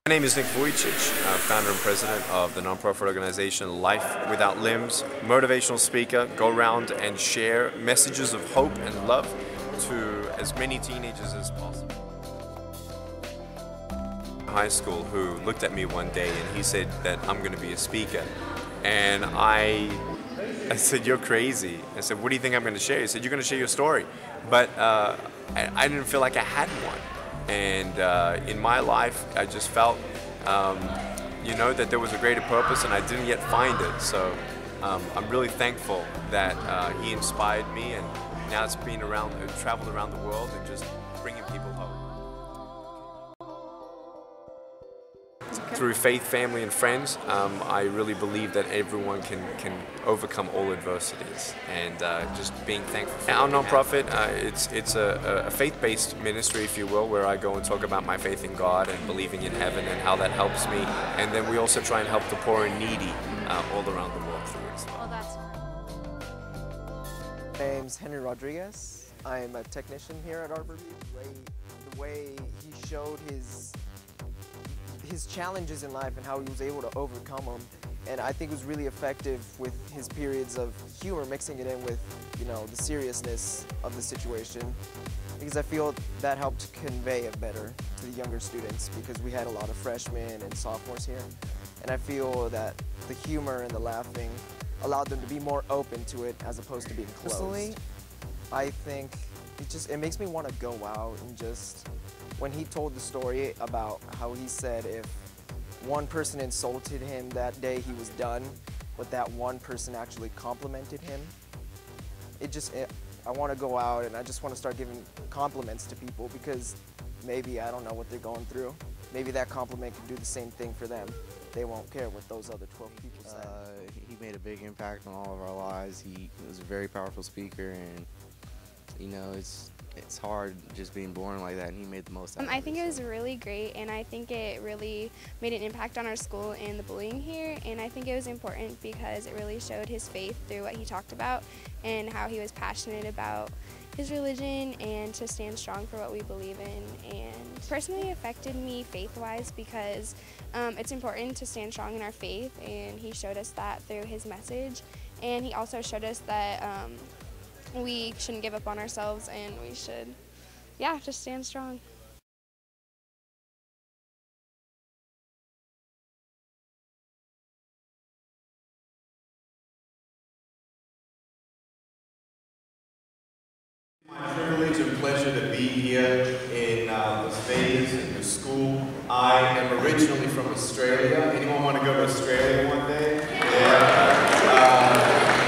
My name is Vujicic, founder and president of the nonprofit organization Life Without Limbs, motivational speaker, go around and share messages of hope and love to as many teenagers as possible. High school who looked at me one day and he said that I'm going to be a speaker, and I said, "You're crazy." I said, "What do you think I'm going to share?" He said, "You're going to share your story." But I didn't feel like I had one. And in my life, I just felt, you know, that there was a greater purpose, and I didn't yet find it. So I'm really thankful that he inspired me, and now it's been around, traveled around the world, and just bringing people hope. Through faith, family, and friends, I really believe that everyone can overcome all adversities, and just being thankful. Our nonprofit, it's a faith-based ministry, if you will, where I go and talk about my faith in God and believing in heaven and how that helps me. And then we also try and help the poor and needy all around the world through it as well. My name's Henry Rodriguez. I'm a technician here at Arborview. The way he showed his challenges in life and how he was able to overcome them, and I think it was really effective with his periods of humor, mixing it in with, you know, the seriousness of the situation, because I feel that helped convey it better to the younger students, because we had a lot of freshmen and sophomores here, and I feel that the humor and the laughing allowed them to be more open to it as opposed to being closed. Personally, I think it makes me want to go out and just, when he told the story about how he said if one person insulted him that day, he was done, but that one person actually complimented him, I want to go out and I just want to start giving compliments to people, because maybe I don't know what they're going through. Maybe that compliment can do the same thing for them. They won't care what those other 12 people say. He made a big impact on all of our lives. He was a very powerful speaker, and you know, it's hard just being born like that, and he made the most out of it. I think it was really great, and I think it really made an impact on our school and the bullying here, and I think it was important because it really showed his faith through what he talked about and how he was passionate about his religion and to stand strong for what we believe in. And personally affected me faith-wise because it's important to stand strong in our faith, and he showed us that through his message, and he also showed us that we shouldn't give up on ourselves, and we should, yeah, just stand strong. My privilege and pleasure to be here in Las Vegas in the school. I am originally from Australia. Anyone want to go to Australia one day? Yeah.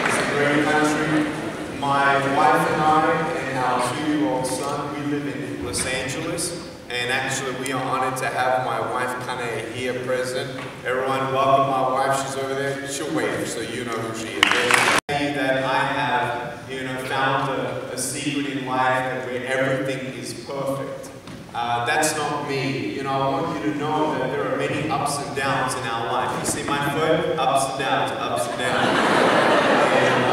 It's a great country. My wife and I and our 2-year-old son, we live in Los Angeles, and actually we are honored to have my wife kind of here present. Everyone, welcome my wife. She's over there. She'll wave so you know who she is. That I have, you know, found a secret in life where everything is perfect. That's not me. You know, I want you to know that there are many ups and downs in our life. You see my foot? Ups and downs, ups and downs. And,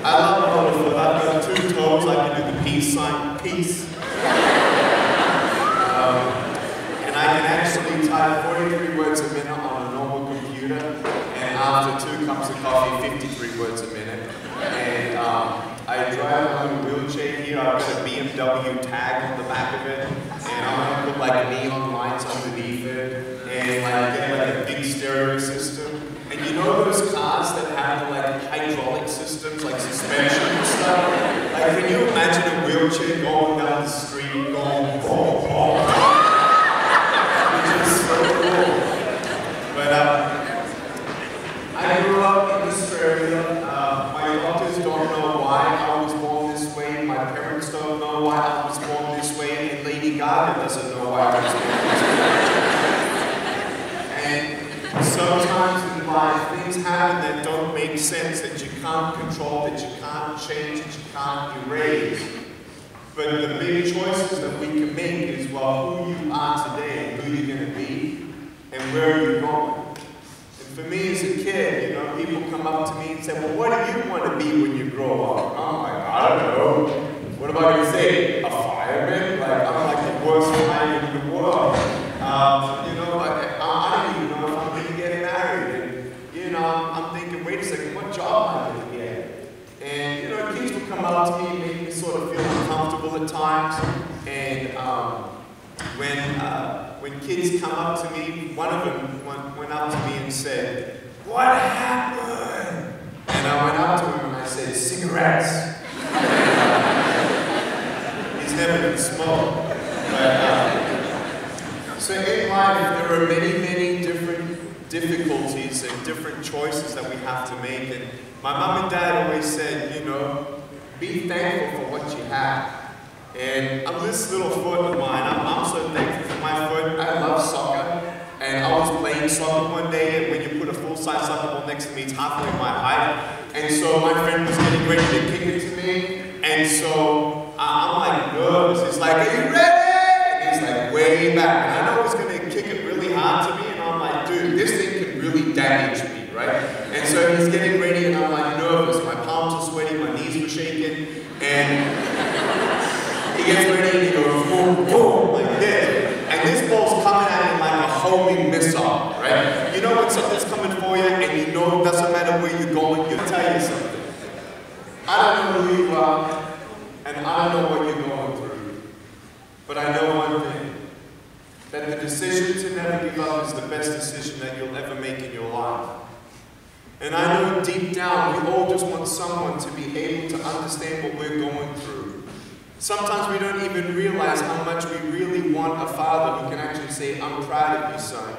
I love rolling foot. I've got 2 toes. I can do the peace sign, peace. And I can actually type 43 words a minute on a normal computer, and after 2 cups of coffee, 53 words a minute. And I drive a wheelchair here. I've got a BMW tag on the back of it, and I'm going to put like neon lights underneath it, and like get like a big stereo system. And you know those cars that have like hydraulic systems, like suspension and stuff? Like, can you imagine a wheelchair going down the street, going boom, boom? Which is so cool. But I grew up in Australia. My doctors don't know why I was born this way. My parents don't know why I was born this way. And Lady Gaga doesn't know why I was born this way. And sometimes in life, things happen that don't make sense, that you can't control, that you can't change, that you can't erase. But the big choices that we can make is, well, who you are today, and who you're going to be, and where you're going. And for me as a kid, you know, people come up to me and say, well, what do you want to be when you grow up? I'm like, I don't know. What am I going to say? A fireman? Like, I'm like the worst fireman in the world. You know, when kids come up to me, one of them went up to me and said, "What happened?" And I went up to him and I said, "Cigarettes." He's never been smoked. So in life, there are many, many different difficulties and different choices that we have to make. And my mom and dad always said, you know, be thankful for what you have. And this little foot of mine, I'm so thankful for my foot. I love soccer. And I was playing soccer one day, and when you put a full-size soccer ball next to me, it's halfway my height. And so my friend was getting ready to kick it to me. And so I'm like nervous. It's like, "Are you ready?" And he's like way back. And I know he's going to kick it really hard to me. And I'm like, dude, this thing can really damage me, right? And so he's getting ready, and I'm like nervous. My palms are sweating, my knees were shaking. And he gets ready and he goes, boom, boom, like this. And this ball's coming at him like a homing missile, right? You know when something's coming for you and you know it doesn't matter where you're going, you'll tell you something. I don't know who you are, and I don't know what you're going through. But I know one thing, that the decision to never give up is the best decision that you'll ever make in your life. And I know deep down, we all just want someone to be able to understand what we're going through. Sometimes we don't even realize how much we really want a father who can actually say, "I'm proud of you, son."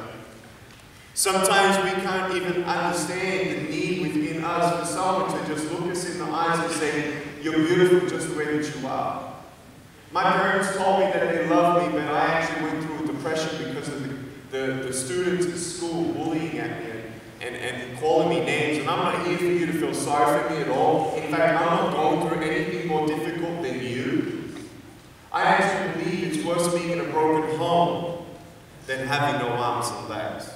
Sometimes we can't even understand the need within us for someone to just look us in the eyes and say, "You're beautiful just the way that you are." My parents told me that they loved me, but I actually went through a depression because of the students at school bullying at me and calling me names. And I'm not here for you to feel sorry for me at all. In fact, I'm not going through anything more difficult than you. I actually believe it's worse being in a broken home than having no arms and legs.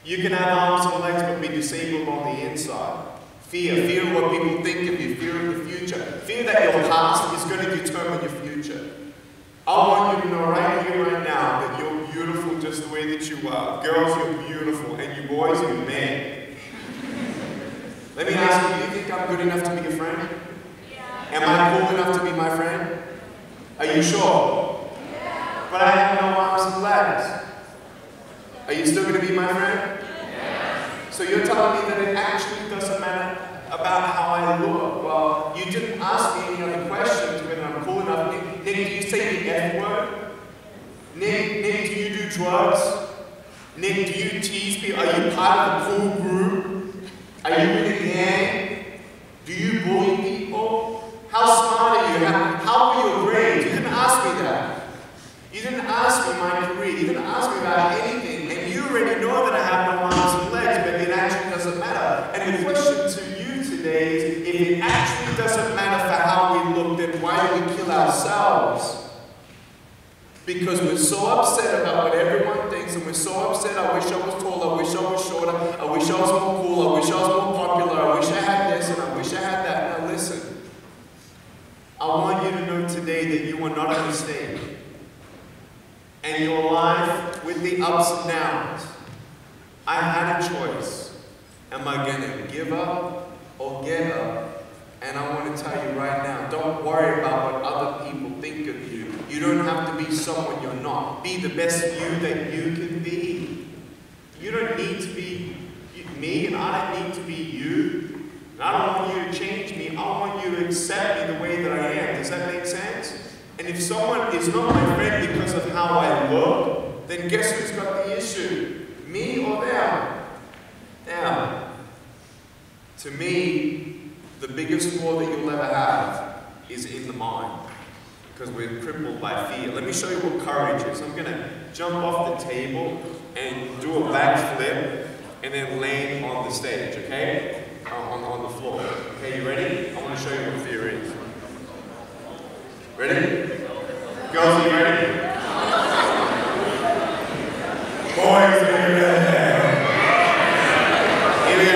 You can have arms and legs but be disabled on the inside. Fear of what people think of you, fear of the future, fear that your past is going to determine your future. I want you to know right here, right now, that you're beautiful just the way that you are. Girls, you're beautiful, and you boys, you're men. Let me ask you, do you think I'm good enough to be your friend? Yeah. Am I cool enough to be my friend? Are you sure? Yeah. But I have no arms and legs. Are you still going to be my friend? Yeah. So you're telling me that it actually doesn't matter about how I look? Well, you didn't ask me any other questions whether I'm cool enough. Nick, do you say the F word? Nick, do you do drugs? Nick, do you tease people? Are you part of a cool group? Are you in a gang? Do you bully people? How smart are you? How are your grades? You didn't ask me that. You didn't ask me my career. You didn't ask me about anything. And you already know that I have no arms and legs, but it actually doesn't matter. And the question to you today is, if it actually doesn't matter for how we look, then why do we kill ourselves? Because we're so upset about what everyone thinks, and we're so upset, I wish I was taller, I wish I was shorter, I wish I was more cool, I wish I was more popular, I wish I had this, and I wish I had that. Now listen, I want you to know today that you are not a mistake. And your life, with the ups and downs, I had a choice. Am I going to give up or get up? And I want to tell you right now, don't worry about what other people think of you. You don't have to be someone you're not. Be the best you that you can be. You don't need to be me, and I don't need to be you. And I don't want you to change me. I want you to accept me the way that I am. Does that make sense? And if someone is not my friend because of how I look, then guess who's got the issue? Me or them? Now, to me, the biggest war that you'll ever have is in the mind, because we're crippled by fear. Let me show you what courage is. I'm going to jump off the table and do a backflip and then land on the stage, okay? On the floor. Okay, you ready? I want to show you what fear is. Ready? Girls, are you ready? Boys, are you ready? Here we go.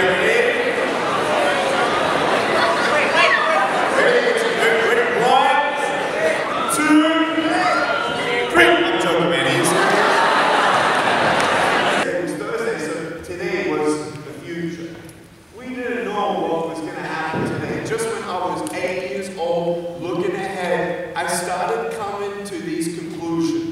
I started coming to these conclusions.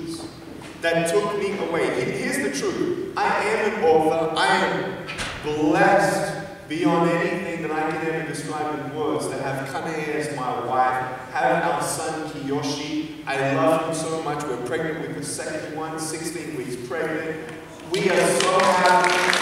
that took me away. Here's the truth. I am an author. I am blessed beyond anything that I can ever describe in words, to have Kanae as my wife, have our son Kiyoshi. I love him so much. We're pregnant with the second one, 16 weeks pregnant. We are so happy.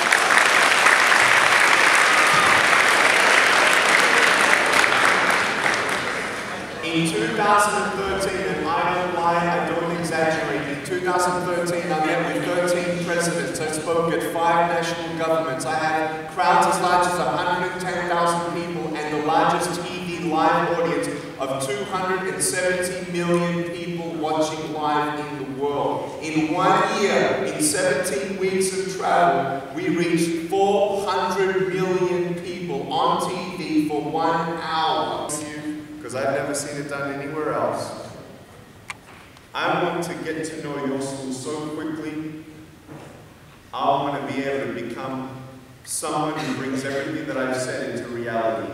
In 2013, and I don't lie, I don't exaggerate, in 2013 I met with 13 presidents. I spoke at 5 national governments. I had crowds as large as 110,000 people and the largest TV live audience of 270 million people watching live in the world. In 1 year, in 17 weeks of travel, we reached 400 million people on TV for 1 hour. Because I've never seen it done anywhere else. I want to get to know your school so quickly. I want to be able to become someone who brings everything that I've said into reality.